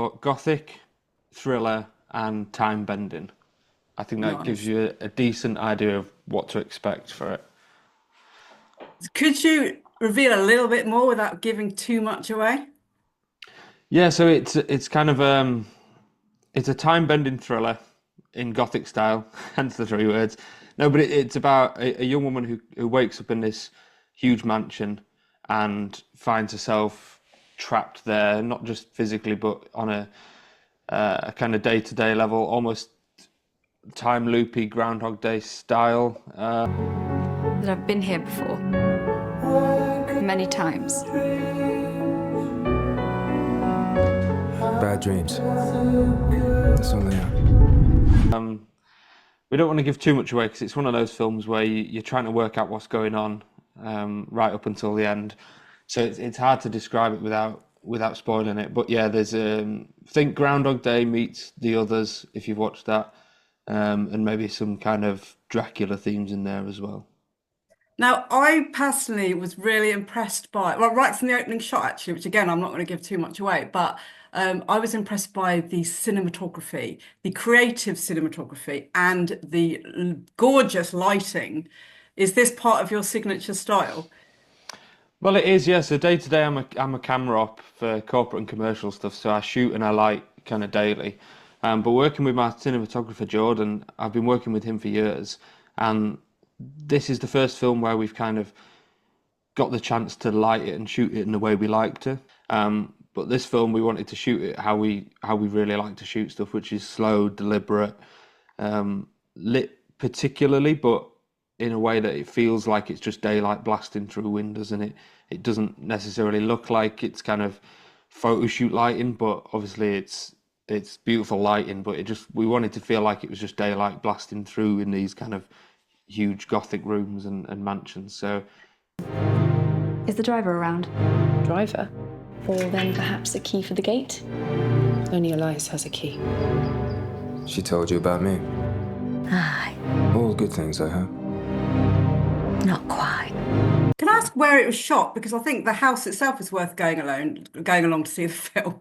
Gothic, thriller, and time bending. I think that gives Nice. you a decent idea of what to expect for it. Could you reveal a little bit more without giving too much away? Yeah, so it's kind of it's a time bending thriller in Gothic style, hence the three words. No, but it's about a young woman who wakes up in this huge mansion and finds herself trapped there, not just physically, but on a kind of day-to-day level, almost time loopy Groundhog Day style. That I've been here before, many times. Bad dreams. That's all they are. We don't want to give too much away because it's one of those films where you're trying to work out what's going on right up until the end. So it's hard to describe it without spoiling it. But yeah, there's think Groundhog Day meets The Others if you've watched that, and maybe some kind of Dracula themes in there as well. Now, I personally was really impressed by, well, right from the opening shot, actually, which again, I'm not going to give too much away, but I was impressed by the cinematography, the creative cinematography, and the gorgeous lighting. Is this part of your signature style? Well, it is, yeah. So day to day, I'm a camera op for corporate and commercial stuff. So I shoot and I light kind of daily. But working with my cinematographer Jordan, I've been working with him for years, and this is the first film where we've kind of got the chance to light it and shoot it in the way we like to. But this film, we wanted to shoot it how we really like to shoot stuff, which is slow, deliberate, lit particularly, but in a way that it feels like it's just daylight blasting through windows, and it doesn't necessarily look like it's kind of photo shoot lighting, but obviously it's beautiful lighting. But we wanted to feel like it was just daylight blasting through in these kind of huge Gothic rooms and mansions. So Is the driver around? Driver? Or then perhaps a key for the gate? Only Elias has a key. She told you about me. Aye, All good things, I hope. not quite. Can I ask where it was shot? Because I think the house itself is worth going along to see the film.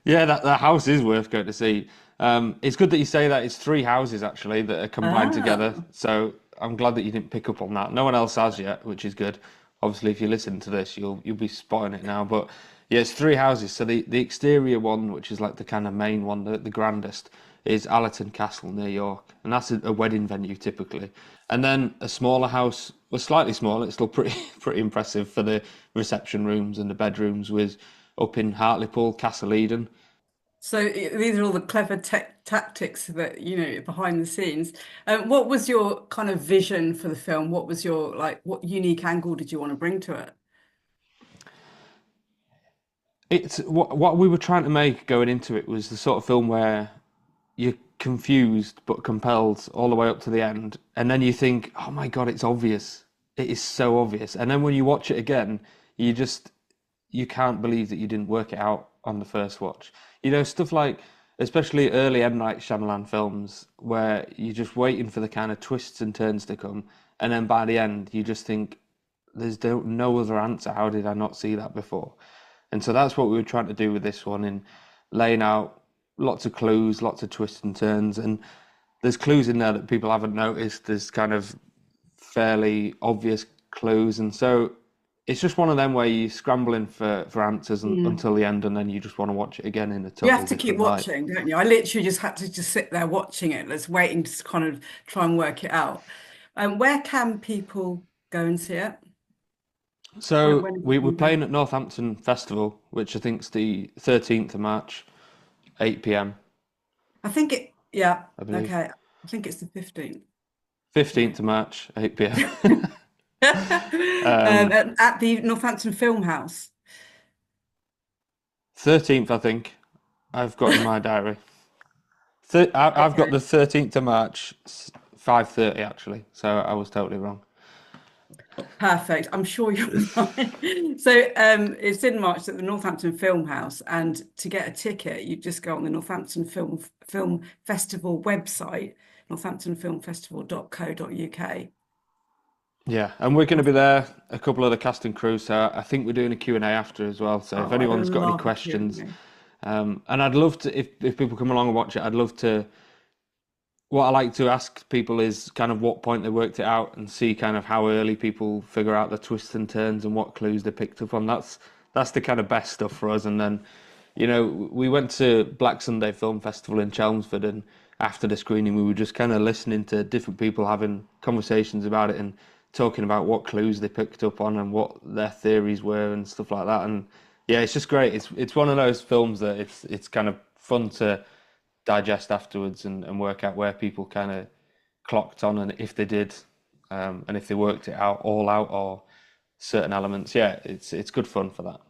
yeah, that house is worth going to see. It's good that you say that. It's three houses actually that are combined together. Ah. So I'm glad that you didn't pick up on that. No one else has yet, which is good. Obviously, if you listen to this, you'll be spotting it now. But yeah, it's three houses. So the exterior one, which is like the kind of main one, the grandest, is Allerton Castle near York, and that's a wedding venue typically. And then a smaller house, well, slightly smaller, it's still pretty pretty impressive for the reception rooms and the bedrooms, was up in Hartlepool, Castle Eden. So these are all the clever tactics that, behind the scenes. What was your kind of vision for the film? What was your, like, what unique angle did you want to bring to it? It's what we were trying to make going into it was the sort of film where you're confused but compelled all the way up to the end, and then you think, "Oh my God, it's obvious! It is so obvious!" And then when you watch it again, you can't believe that you didn't work it out on the first watch. Stuff like, especially early M. Night Shyamalan films, where you're just waiting for the kind of twists and turns to come, and then by the end, you just think, "There's no other answer. How did I not see that before?" And so that's what we were trying to do with this one, in laying out lots of clues, lots of twists and turns, and there's clues in there that people haven't noticed. There's kind of fairly obvious clues, and so it's just one of them where you're scrambling for answers until the end, and then you just want to watch it again in a You totally have to keep different light. watching, don't you? I literally just had to just sit there watching it, just waiting to kind of try and work it out. Where can people go and see it? So When is it we're going to be? playing at Northampton Festival, which I think's the 13th of March, 8 p.m. Yeah, I believe. okay. I think it's the 15th. Yeah. 15th of March, 8 p.m. um, At the Northampton Film House. 13th, I think, I've got in my diary. I've got Okay. the 13th of March, 5:30 actually, so I was totally wrong. Perfect. I'm sure you're fine. So it's in March at the Northampton Film House, and to get a ticket, you just go on the Northampton Film Festival website, northamptonfilmfestival.co.uk. Yeah, and we're going to be there, a couple of the cast and crew, so I think we're doing a Q&A after as well. So if Oh, I anyone's got any love a questions, Q&A. And I'd love to, if people come along and watch it, I'd love to. What I like to ask people is kind of what point they worked it out and see kind of how early people figure out the twists and turns and what clues they picked up on. That's the kind of best stuff for us. And then, we went to Black Sunday Film Festival in Chelmsford, and after the screening, we were just kind of listening to different people having conversations about it and talking about what clues they picked up on and what their theories were and stuff like that. And yeah, it's just great. It's one of those films that it's kind of fun to digest afterwards and work out where people kind of clocked on and if they did, and if they worked it out all out or certain elements. Yeah, it's good fun for that.